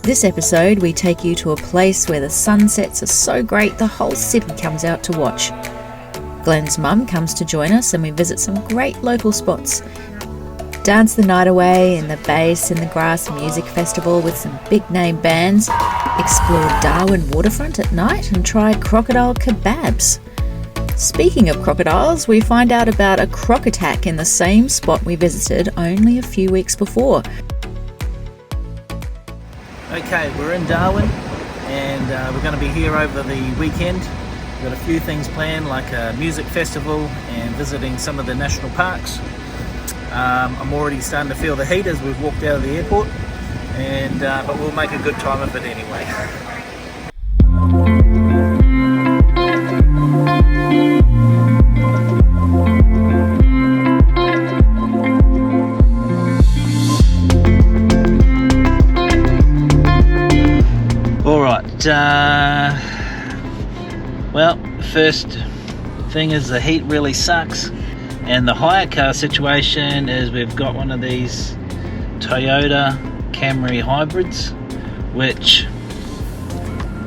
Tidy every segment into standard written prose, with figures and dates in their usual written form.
This episode, we take you to a place where the sunsets are so great the whole city comes out to watch. Glenn's mum comes to join us and we visit some great local spots. Dance the night away in the Bass in the Grass Music Festival with some big name bands, explore Darwin waterfront at night and try crocodile kebabs. Speaking of crocodiles, we find out about a croc attack in the same spot we visited only a few weeks before. Okay, we're in Darwin and we're going to be here over the weekend. We've got a few things planned like a music festival and visiting some of the national parks. I'm already starting to feel the heat as we've walked out of the airport, but we'll make a good time of it anyway. Well, first thing is the heat really sucks, and the hire car situation is we've got one of these Toyota Camry hybrids, which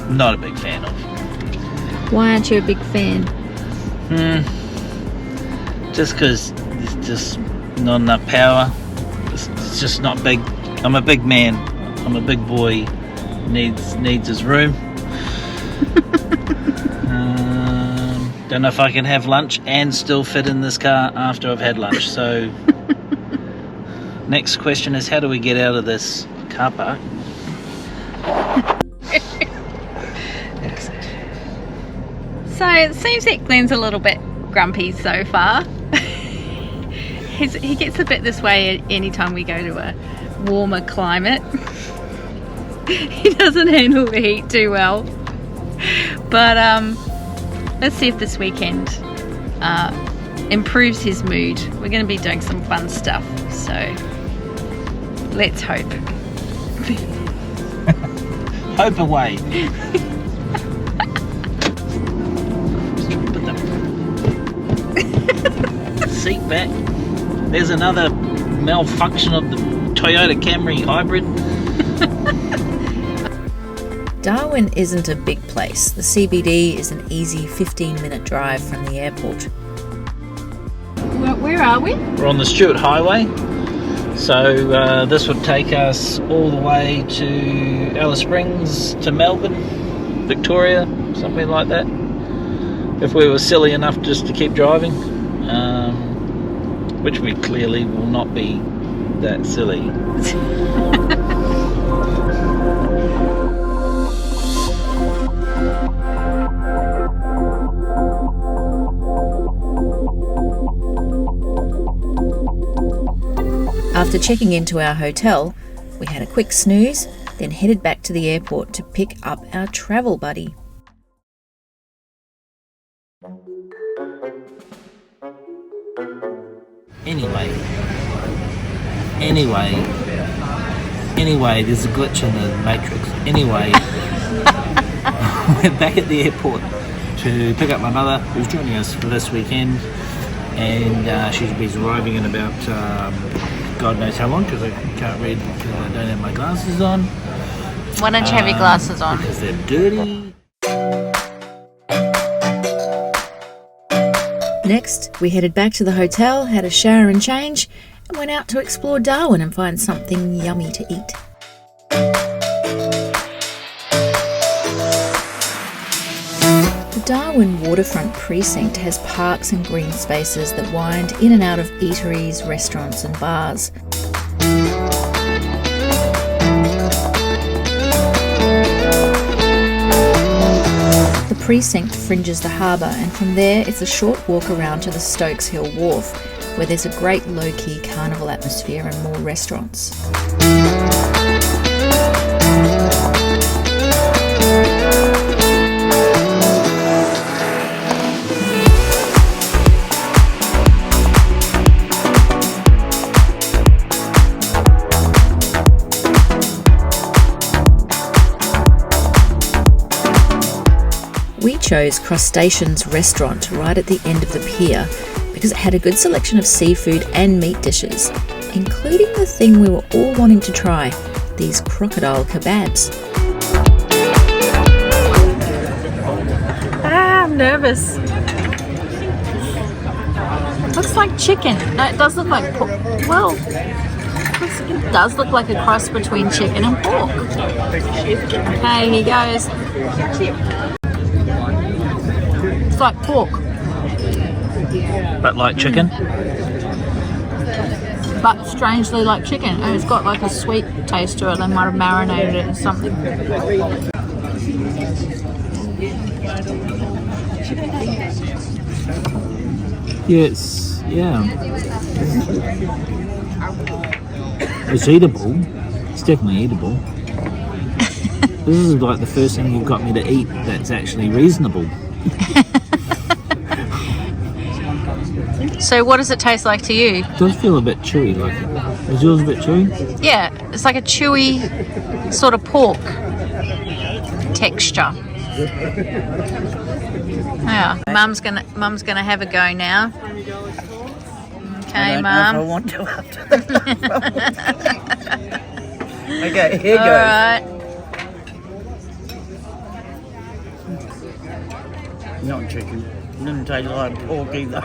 I'm not a big fan of. Why aren't you a big fan? Just because there's just not enough power. It's just not big. I'm a big man. I'm a big boy. Needs his room. Don't know if I can have lunch and still fit in this car after I've had lunch. So next question is, how do we get out of this car park? So it seems that Glenn's a little bit grumpy so far. He gets a bit this way anytime we go to a warmer climate. He doesn't handle the heat too well. But let's see if this weekend improves his mood. We're going to be doing some fun stuff, so let's hope. Hope away. Put the seat back. There's another malfunction of the Toyota Camry hybrid. Darwin isn't a big place. The CBD is an easy 15-minute drive from the airport. Where are we? We're on the Stewart Highway, so this would take us all the way to Alice Springs, to Melbourne, Victoria, something like that, if we were silly enough just to keep driving, which we clearly will not be that silly. After checking into our hotel, we had a quick snooze, then headed back to the airport to pick up our travel buddy. Anyway, there's a glitch in the matrix. Anyway, we're back at the airport to pick up my mother, who's joining us for this weekend, and she'll be arriving in about God knows how long, because I can't read because I don't have my glasses on. Why don't you have your glasses on? Because they're dirty. Next, we headed back to the hotel, had a shower and change, and went out to explore Darwin and find something yummy to eat. The Darwin waterfront precinct has parks and green spaces that wind in and out of eateries, restaurants and bars. The precinct fringes the harbour, and from there it's a short walk around to the Stokes Hill Wharf, where there's a great low-key carnival atmosphere and more restaurants. We chose Crustacean's restaurant right at the end of the pier because it had a good selection of seafood and meat dishes, including the thing we were all wanting to try, these crocodile kebabs. I'm nervous. Looks like chicken. No, it does look like pork. Well, it does look like a cross between chicken and pork. Okay, here goes. It's like pork, But like chicken. but strangely like chicken. And it's got like a sweet taste to it. They might have marinated it in something. Yes, yeah. It's eatable. It's definitely eatable. This is like the first thing you've got me to eat that's actually reasonable. So what does it taste like to you? It does feel a bit chewy, like it. Is yours a bit chewy? Yeah, it's like a chewy sort of pork texture. Yeah, Mum's gonna have a go now. Okay, Mum. I want to after Okay, here All goes. right. Not chicken. Doesn't taste like pork either.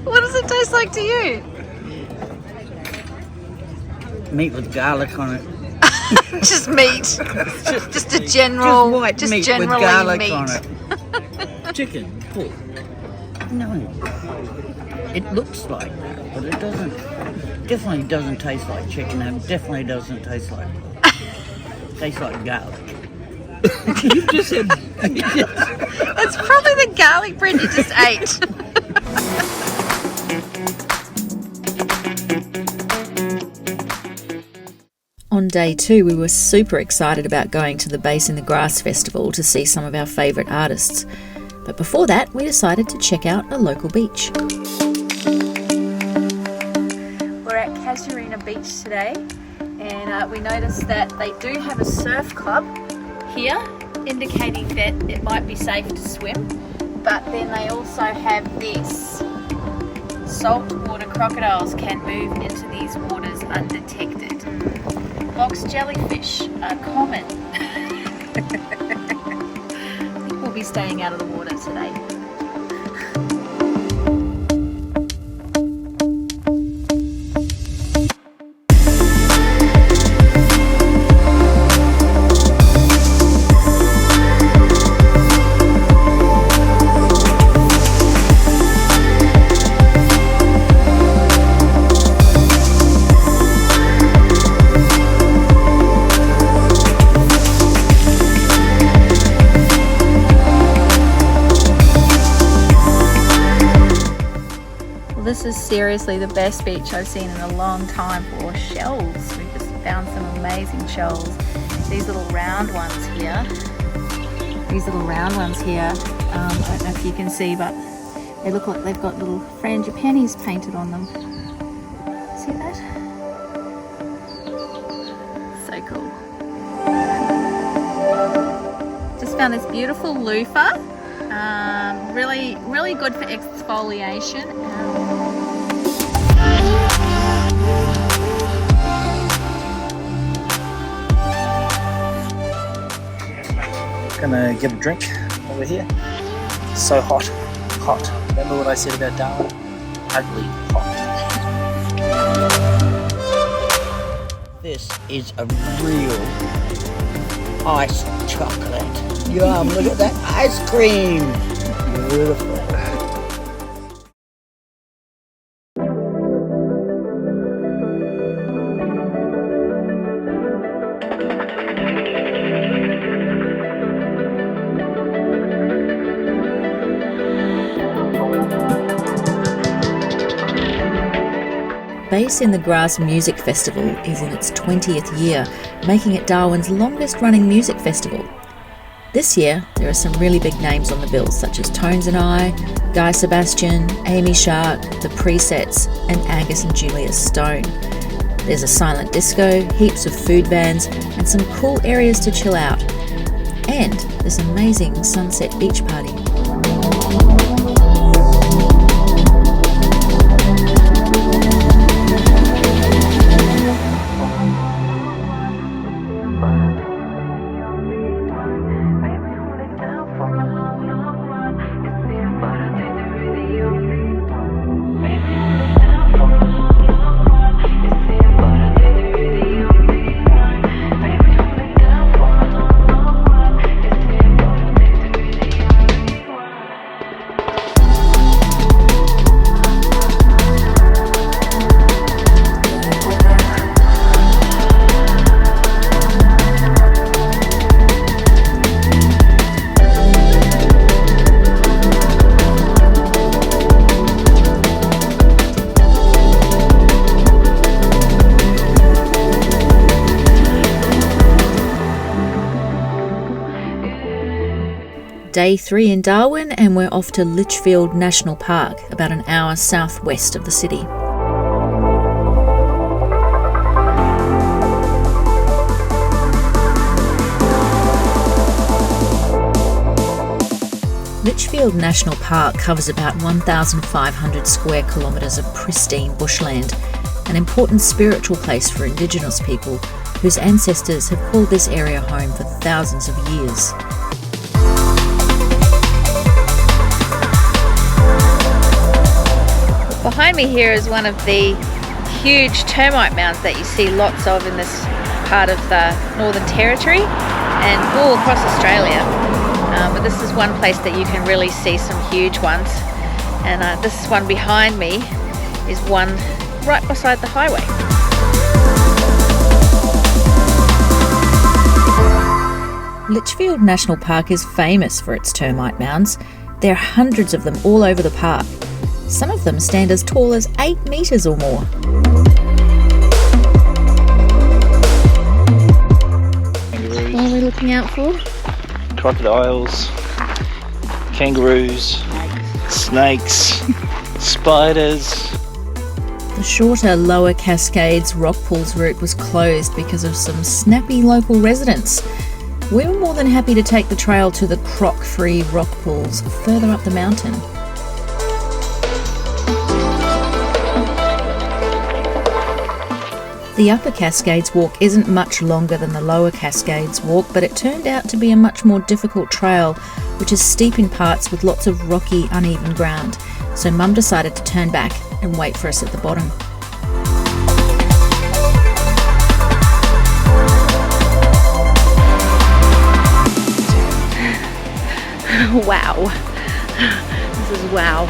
What does it taste like to you? Meat with garlic on it. Just meat. Just a general. Just white meat with generally garlic meat. on it. Chicken, pork. No. It looks like that, but it doesn't. Definitely doesn't taste like chicken, and definitely doesn't taste like pork. Tastes like garlic. You just said. It's probably the garlic bread you just ate. On day 2, we were super excited about going to the Bass in the Grass festival to see some of our favourite artists. But before that, we decided to check out a local beach. We're at Casuarina Beach today, and we noticed that they do have a surf club here, indicating that it might be safe to swim. But then they also have this. Saltwater crocodiles can move into these waters undetected. Box jellyfish are common. I think we'll be staying out of the water today. This is seriously the best beach I've seen in a long time for shells. We just found some amazing shells. These little round ones here. I don't know if you can see, but they look like they've got little frangipanis painted on them. See that? So cool. Just found this beautiful loofah. Really good for exfoliation. Gonna get a drink over here. So hot. Remember what I said about Darwin? Ugly hot. This is a real iced chocolate. Yum, look at that ice cream. Beautiful. Bass in the Grass Music Festival is in its 20th year, making it Darwin's longest running music festival. This year, there are some really big names on the bill, such as Tones and I, Guy Sebastian, Amy Shark, The Presets, and Angus and Julia Stone. There's a silent disco, heaps of food vans, and some cool areas to chill out. And this amazing sunset beach party. day 3 in Darwin and we're off to Litchfield National Park, about an hour southwest of the city. Litchfield National Park covers about 1,500 square kilometres of pristine bushland, an important spiritual place for Indigenous people whose ancestors have called this area home for thousands of years. Behind me here is one of the huge termite mounds that you see lots of in this part of the Northern Territory and all across Australia. But this is one place that you can really see some huge ones. And this one behind me is one right beside the highway. Litchfield National Park is famous for its termite mounds. There are hundreds of them all over the park. Some of them stand as tall as 8 metres or more. What are we looking out for? Crocodiles, kangaroos, snakes, spiders. The shorter Lower Cascades rock pools route was closed because of some snappy local residents. We were more than happy to take the trail to the croc-free rock pools further up the mountain. The Upper Cascades walk isn't much longer than the Lower Cascades walk, but it turned out to be a much more difficult trail, which is steep in parts with lots of rocky, uneven ground. So Mum decided to turn back and wait for us at the bottom. Wow. This is wow.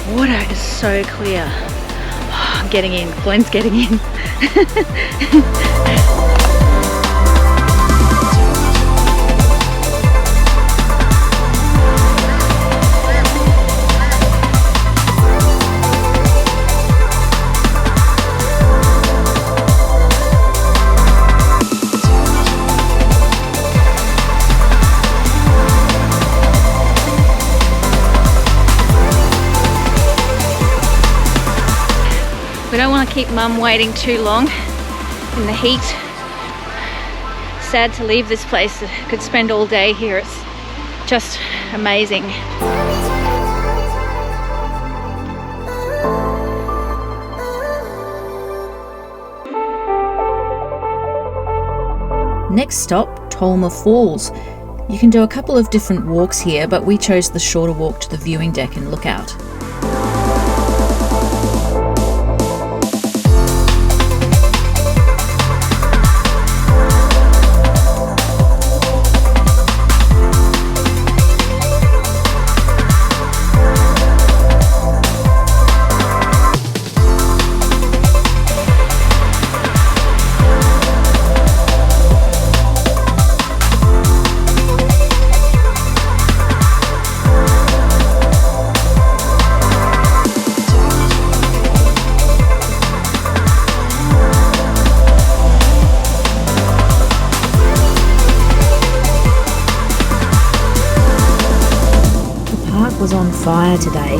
The water is so clear. Oh, I'm getting in. Glenn's getting in. We don't want to keep Mum waiting too long in the heat. Sad to leave this place. I could spend all day here. It's just amazing. Next stop, Tolma Falls. You can do a couple of different walks here, but we chose the shorter walk to the viewing deck and lookout. Was on fire today,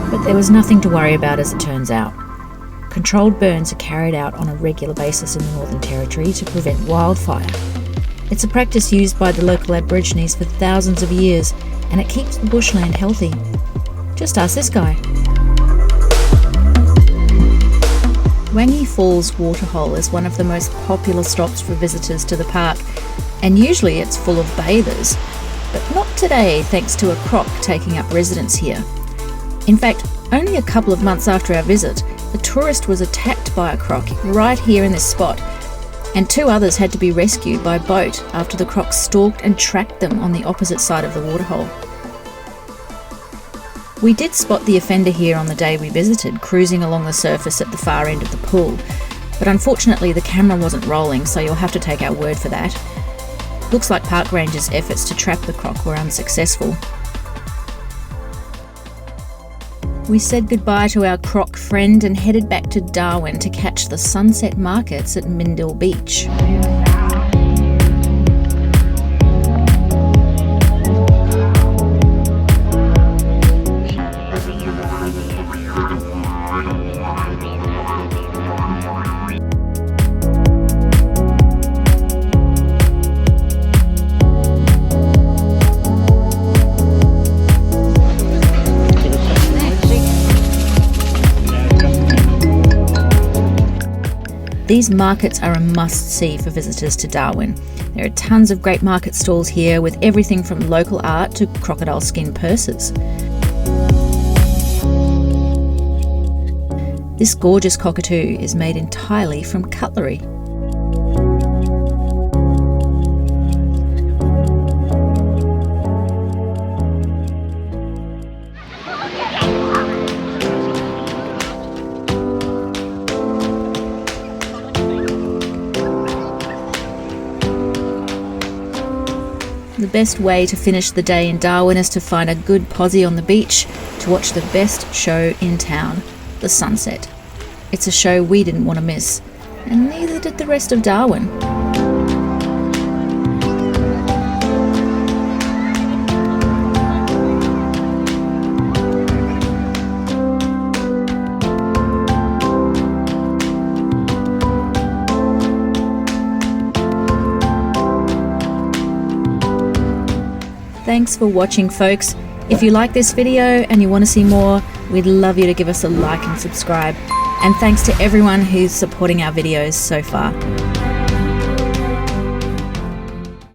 but there was nothing to worry about as it turns out. Controlled burns are carried out on a regular basis in the Northern Territory to prevent wildfire. It's a practice used by the local Aborigines for thousands of years, and it keeps the bushland healthy. Just ask this guy. Wangi Falls Waterhole is one of the most popular stops for visitors to the park, and usually it's full of bathers. But not today, thanks to a croc taking up residence here. In fact, only a couple of months after our visit, a tourist was attacked by a croc right here in this spot, and 2 others had to be rescued by boat after the croc stalked and tracked them on the opposite side of the waterhole. We did spot the offender here on the day we visited, cruising along the surface at the far end of the pool, but unfortunately the camera wasn't rolling, so you'll have to take our word for that. Looks like park rangers' efforts to trap the croc were unsuccessful. We said goodbye to our croc friend and headed back to Darwin to catch the sunset markets at Mindil Beach. These markets are a must-see for visitors to Darwin. There are tons of great market stalls here with everything from local art to crocodile skin purses. This gorgeous cockatoo is made entirely from cutlery. The best way to finish the day in Darwin is to find a good posie on the beach to watch the best show in town, the sunset. It's a show we didn't want to miss, and neither did the rest of Darwin. Thanks for watching, folks. If you like this video and you want to see more, we'd love you to give us a like and subscribe. And thanks to everyone who's supporting our videos so far.